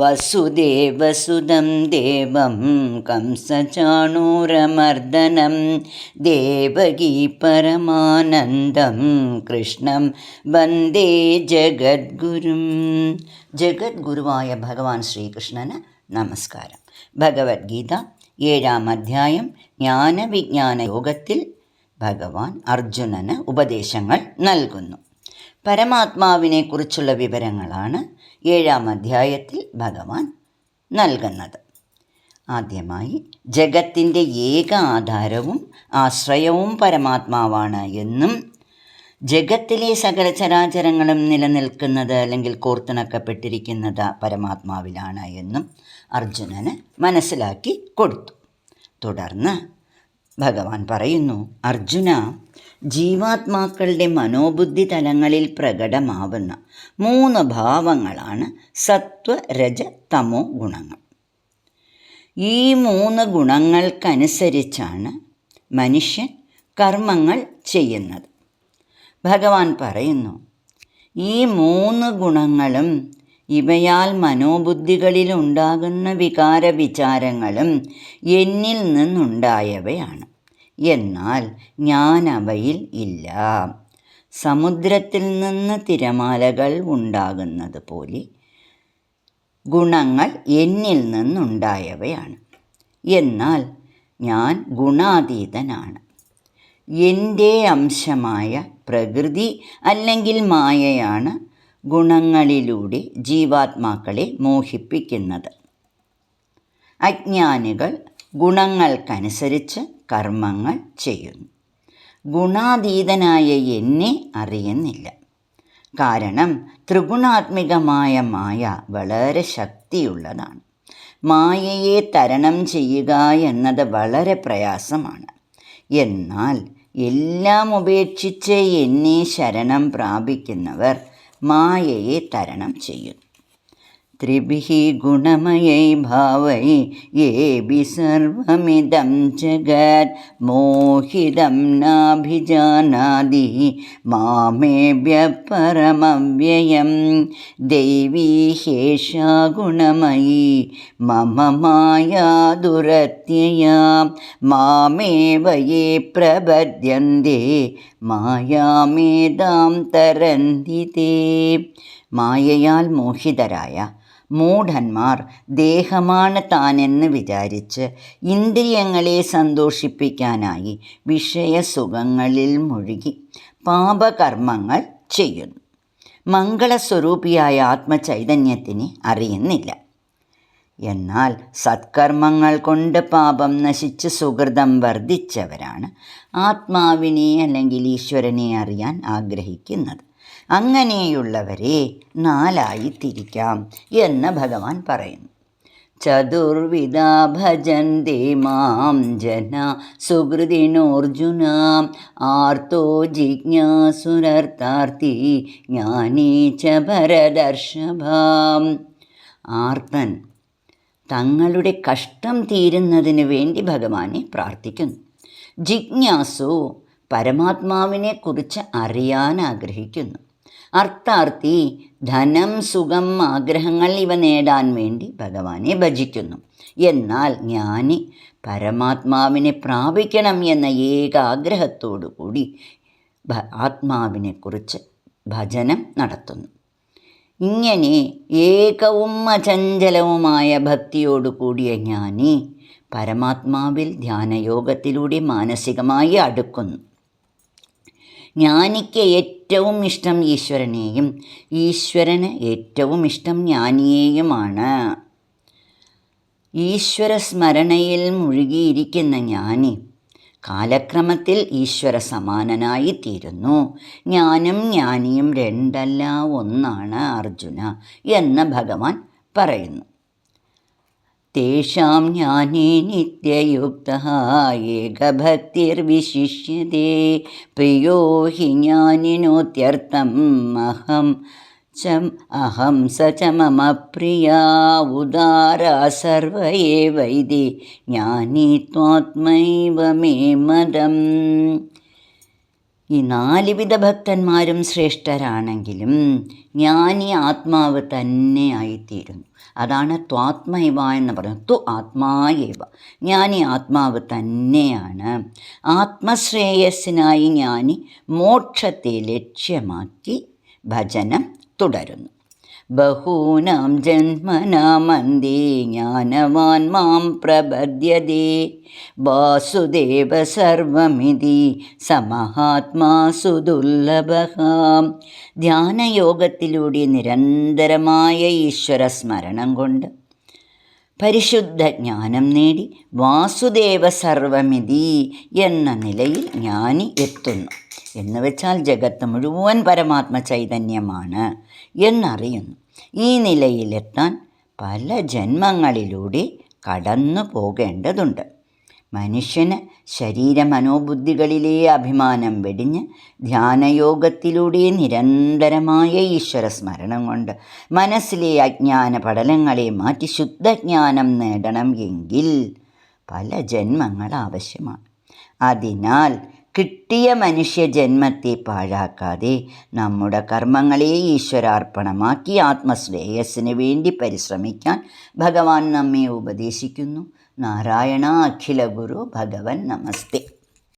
വസുദേവസുതം ദേവം കംസചാണൂരമർദ്ദനം ദേവകീ പരമാനന്ദം കൃഷ്ണം വന്ദേ ജഗദ്ഗുരും. ജഗദ്ഗുരുവായ ഭഗവാൻ ശ്രീകൃഷ്ണന് നമസ്കാരം. ഭഗവത്ഗീത 7-ാം അധ്യായം ജ്ഞാനവിജ്ഞാന യോഗത്തിൽ ഭഗവാൻ അർജുനന് ഉപദേശങ്ങൾ നൽകുന്നു. പരമാത്മാവിനെക്കുറിച്ചുള്ള വിവരങ്ങളാണ് 7-ാം അധ്യായത്തിൽ ഭഗവാൻ നൽകുന്നത്. ആദ്യമായി ജഗത്തിൻ്റെ ഏക ആധാരവും ആശ്രയവും പരമാത്മാവാണ് എന്നും ജഗത്തിലെ സകല ചരാചരങ്ങളും നിലനിൽക്കുന്നത് അല്ലെങ്കിൽ കോർത്തിണക്കപ്പെട്ടിരിക്കുന്നത് പരമാത്മാവിലാണ് എന്നും അർജുനന് മനസ്സിലാക്കി കൊടുത്തു. തുടർന്ന് ഭഗവാൻ പറയുന്നു, അർജുന, ജീവാത്മാക്കളുടെ മനോബുദ്ധി തലങ്ങളിൽ പ്രകടമാവുന്ന 3 ഭാവങ്ങളാണ് സത്വ, രജ, തമോ ഗുണങ്ങൾ. ഈ 3 ഗുണങ്ങൾക്കനുസരിച്ചാണ് മനുഷ്യൻ കർമ്മങ്ങൾ ചെയ്യുന്നത്. ഭഗവാൻ പറയുന്നു, ഈ 3 ഗുണങ്ങളും ഇവയാൽ മനോബുദ്ധികളിലുണ്ടാകുന്ന വികാര വിചാരങ്ങളും എന്നിൽ നിന്നുണ്ടായവയാണ്. എന്നാൽ ഞാൻ അവയിൽ ഇല്ല. സമുദ്രത്തിൽ നിന്ന് തിരമാലകൾ ഉണ്ടാകുന്നത് പോലെ ഗുണങ്ങൾ എന്നിൽ നിന്നുണ്ടായവയാണ്. എന്നാൽ ഞാൻ ഗുണാതീതനാണ്. എൻ്റെ അംശമായ പ്രകൃതി അല്ലെങ്കിൽ മായയാണ് ഗുണങ്ങളിലൂടെ ജീവാത്മാക്കളെ മോഹിപ്പിക്കുന്നത്. അജ്ഞാനികൾ ഗുണങ്ങൾക്കനുസരിച്ച് കർമ്മങ്ങൾ ചെയ്യുന്നു. ഗുണാതീതനായ എന്നെ അറിയുന്നില്ല. കാരണം ത്രിഗുണാത്മികമായ മായ വളരെ ശക്തിയുള്ളതാണ്. മായയെ തരണം ചെയ്യുക എന്നത് വളരെ പ്രയാസമാണ്. എന്നാൽ എല്ലാം ഉപേക്ഷിച്ച് എന്നെ ശരണം പ്രാപിക്കുന്നവർ മായയെ തരണം ചെയ്യുന്നു. ത്രിഭിഃ ഗുണമയൈ ഭാവൈ യേഭി സർവമിദം ജഗത് മോഹിതം നാഭിജാനാതി മാമേഭ്യഃ പരമവ്യയം ദൈവീ ഹ്യേഷാ ഗുണമയീ മമ മായാ ദുരത്യയാ മാമേവ യേ പ്രപദ്യന്തേ മായാമേതാം തരന്തി തേ. മായയാൽ മോഹിതരായ മൂഢന്മാർ ദേഹമാണ് താനെന്ന് വിചാരിച്ച് ഇന്ദ്രിയങ്ങളെ സന്തോഷിപ്പിക്കാനായി വിഷയസുഖങ്ങളിൽ മുഴുകി പാപകർമ്മങ്ങൾ ചെയ്യുന്നു. മംഗളസ്വരൂപിയായ ആത്മചൈതന്യത്തിനെ അറിയുന്നില്ല. എന്നാൽ സത്കർമ്മങ്ങൾ കൊണ്ട് പാപം നശിച്ച് സുഹൃതം വർദ്ധിച്ചവരാണ് ആത്മാവിനെ അല്ലെങ്കിൽ ഈശ്വരനെ അറിയാൻ ആഗ്രഹിക്കുന്നത്. അങ്ങനെയുള്ളവരെ 4ആയി തിരിക്കാം എന്ന് ഭഗവാൻ പറയുന്നു. ചതുർവിധാ ഭജന്തേ മാം ജനാ സുഹൃതിനോർജുന ആർത്തോ ജിജ്ഞാസുരർത്ഥാർത്ഥി ജ്ഞാനീ ച ഭരതർഷഭാം. ആർത്തൻ തങ്ങളുടെ കഷ്ടം തീരുന്നതിന് വേണ്ടി ഭഗവാനെ പ്രാർത്ഥിക്കുന്നു. ജിജ്ഞാസു പരമാത്മാവിനെക്കുറിച്ച് അറിയാൻ ആഗ്രഹിക്കുന്നു. അർത്ഥാർത്ഥി ധനം, സുഖം, ആഗ്രഹങ്ങൾ ഇവ നേടാൻ വേണ്ടി ഭഗവാനെ ഭജിക്കുന്നു. എന്നാൽ ജ്ഞാനി പരമാത്മാവിനെ പ്രാപിക്കണം എന്ന ഏകാഗ്രഹത്തോടു കൂടി ആത്മാവിനെക്കുറിച്ച് ഭജനം നടത്തുന്നു. ഇങ്ങനെ ഏകവും അചഞ്ചലവുമായ ഭക്തിയോടു കൂടിയ ജ്ഞാനി പരമാത്മാവിൽ ധ്യാനയോഗത്തിലൂടെ മാനസികമായി അടുക്കുന്നു. ജ്ഞാനിക്ക് ഏറ്റവും ഇഷ്ടം ഈശ്വരനെയും ഈശ്വരന് ഏറ്റവും ഇഷ്ടം ജ്ഞാനിയെയുമാണ്. ഈശ്വര സ്മരണയിൽ മുഴുകിയിരിക്കുന്ന ജ്ഞാനി കാലക്രമത്തിൽ ഈശ്വര സമാനനായി തീരുന്നു. ജ്ഞാനും ജ്ഞാനിയും 2 അല്ല, ഒന്നാണ് അർജുന എന്ന് ഭഗവാൻ പറയുന്നു. തേഷാം ജ്ഞാനേ നിത്യയുക്തഃ ഏകഭക്തിർവിശിഷ്യതേ പ്രിയോ ഹി ജ്ഞാനിനോത്യർത്ഥം അഹം സ ച മമ പ്രിയാ ഉദാരാ സർവ ഏവൈതി ജ്ഞാനി ത്വാത്മൈവ മേ മദം. ഈ 4 വിധ ഭക്തന്മാരും ശ്രേഷ്ഠരാണെങ്കിലും ജ്ഞാനി ആത്മാവ് തന്നെ ആയിത്തീരുന്നു. അതാണ് ത്വാത്മൈവ എന്ന് പറയുന്നത്. തു ആത്മായേവ, ജ്ഞാനി ആത്മാവ് തന്നെയാണ്. ആത്മശ്രേയസ്സിനായി ജ്ഞാനി മോക്ഷത്തെ ലക്ഷ്യമാക്കി ഭജനം തുടരുന്നു. ബഹൂനാം ജന്മനാമന്ദേ ജ്ഞാനവാൻ മാം പ്രപദ്യതേ വാസുദേവ സർവമിതി സമഹാത്മാസു ദുർലഭഃ. ധ്യാനയോഗത്തിലൂടെ നിരന്തരമായ ഈശ്വര സ്മരണം കൊണ്ട് പരിശുദ്ധ ജ്ഞാനം നേടി വാസുദേവ സർവമിതി എന്ന നിലയിൽ ജ്ഞാനി എത്തുന്നു. എന്ന് വെച്ചാൽ ജഗത്ത് മുഴുവൻ പരമാത്മ ചൈതന്യമാണ് എന്നറിയുന്നു. ഈ നിലയിലെത്താൻ പല ജന്മങ്ങളിലൂടെ കടന്നു പോകേണ്ടതുണ്ട്. മനുഷ്യന് ശരീരമനോബുദ്ധികളിലെ അഭിമാനം വെടിഞ്ഞ് ധ്യാനയോഗത്തിലൂടെ നിരന്തരമായ ഈശ്വര സ്മരണം കൊണ്ട് മനസ്സിലെ അജ്ഞാന പടലങ്ങളെ മാറ്റി ശുദ്ധജ്ഞാനം നേടണം എങ്കിൽ പല ജന്മങ്ങൾ ആവശ്യമാണ്. അതിനാൽ കിട്ടിയ മനുഷ്യജന്മത്തെ പാഴാക്കാതെ നമ്മുടെ കർമ്മങ്ങളെ ഈശ്വരാർപ്പണമാക്കി ആത്മശ്രേയസ്സിന് വേണ്ടി പരിശ്രമിക്കാൻ ഭഗവാൻ നമ്മെ ഉപദേശിക്കുന്നു. നാരായണ അഖില ഗുരു ഭഗവൻ നമസ്തേ.